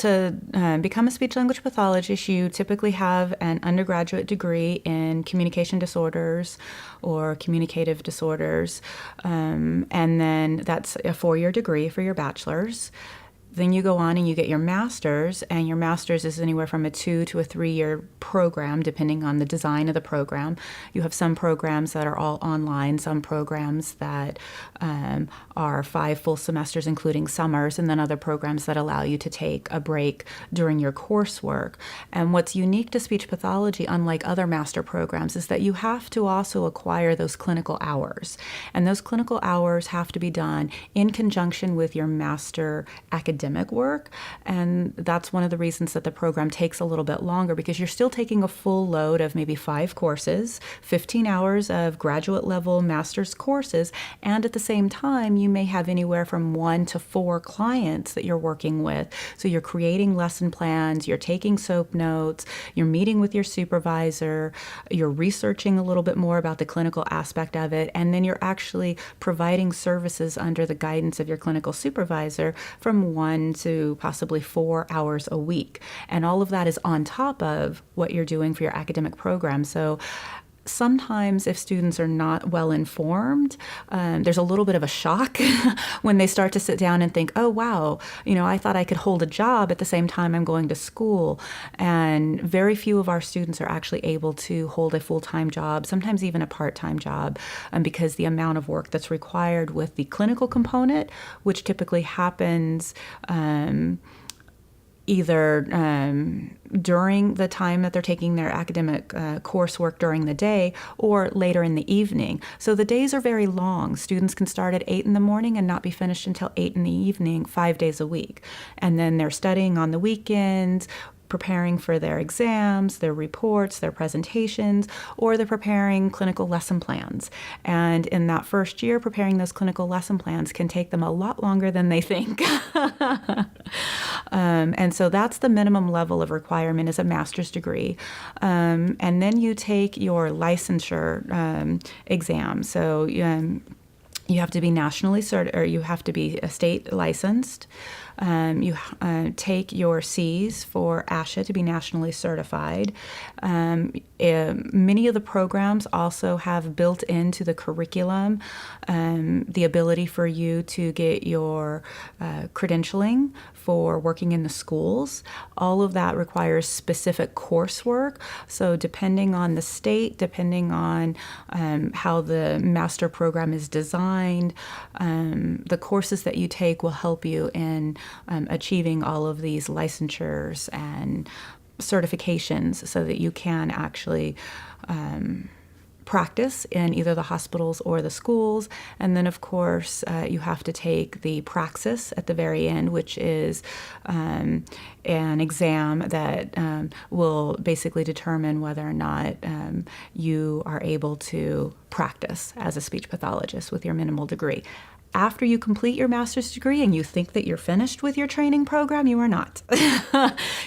to become a speech-language pathologist, you typically have an undergraduate degree in communication disorders or communicative disorders, and then that's a 4-year degree for your bachelor's. Then you go on and you get your master's, and your master's is anywhere from a 2 to a 3-year program, depending on the design of the program. You have some programs that are all online, some programs that are 5 full semesters, including summers, and then other programs that allow you to take a break during your coursework. And what's unique to speech pathology, unlike other master programs, is that you have to also acquire those clinical hours. And those clinical hours have to be done in conjunction with your master academic work, and that's one of the reasons that the program takes a little bit longer, because you're still taking a full load of maybe 5 courses, 15 hours of graduate level master's courses, and at the same time you may have anywhere from 1 to 4 clients that you're working with. So you're creating lesson plans, you're taking SOAP notes, you're meeting with your supervisor, you're researching a little bit more about the clinical aspect of it, and then you're actually providing services under the guidance of your clinical supervisor from 1 to possibly 4 hours a week. And all of that is on top of what you're doing for your academic program. So sometimes if students are not well informed, there's a little bit of a shock when they start to sit down and think, oh, wow, I thought I could hold a job at the same time I'm going to school. And very few of our students are actually able to hold a full-time job, sometimes even a part-time job, because the amount of work that's required with the clinical component, which typically happens either during the time that they're taking their academic coursework during the day or later in the evening. So the days are very long. Students can start at 8 in the morning and not be finished until 8 in the evening, 5 days a week. And then they're studying on the weekends, preparing for their exams, their reports, their presentations, or they're preparing clinical lesson plans. And in that first year, preparing those clinical lesson plans can take them a lot longer than they think. And so that's the minimum level of requirement is a master's degree. And then you take your licensure exam. So you have to be nationally certified, or you have to be state licensed. You take your C's for ASHA to be nationally certified. Many of the programs also have built into the curriculum the ability for you to get your credentialing for working in the schools. All of that requires specific coursework. So depending on the state, depending on how the master program is designed, the courses that you take will help you in achieving all of these licensures and certifications so that you can actually practice in either the hospitals or the schools. And then, of course, you have to take the praxis at the very end, which is an exam that will basically determine whether or not you are able to practice as a speech pathologist with your minimal degree. After you complete your master's degree and you think that you're finished with your training program, you are not.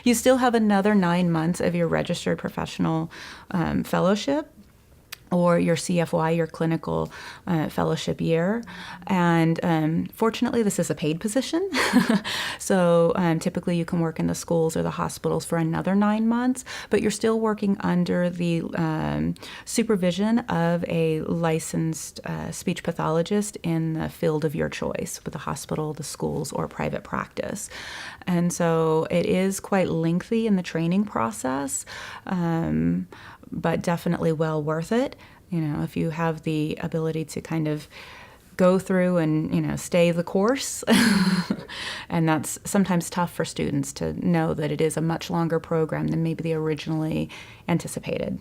You still have another 9 months of your registered professional fellowship, or your CFY, your clinical fellowship year. And fortunately, this is a paid position. So typically you can work in the schools or the hospitals for another 9 months, but you're still working under the supervision of a licensed speech pathologist in the field of your choice, with the hospital, the schools, or private practice. And so it is quite lengthy in the training process, but definitely well worth it. If you have the ability to kind of go through and, stay the course. And that's sometimes tough for students to know that it is a much longer program than maybe they originally anticipated.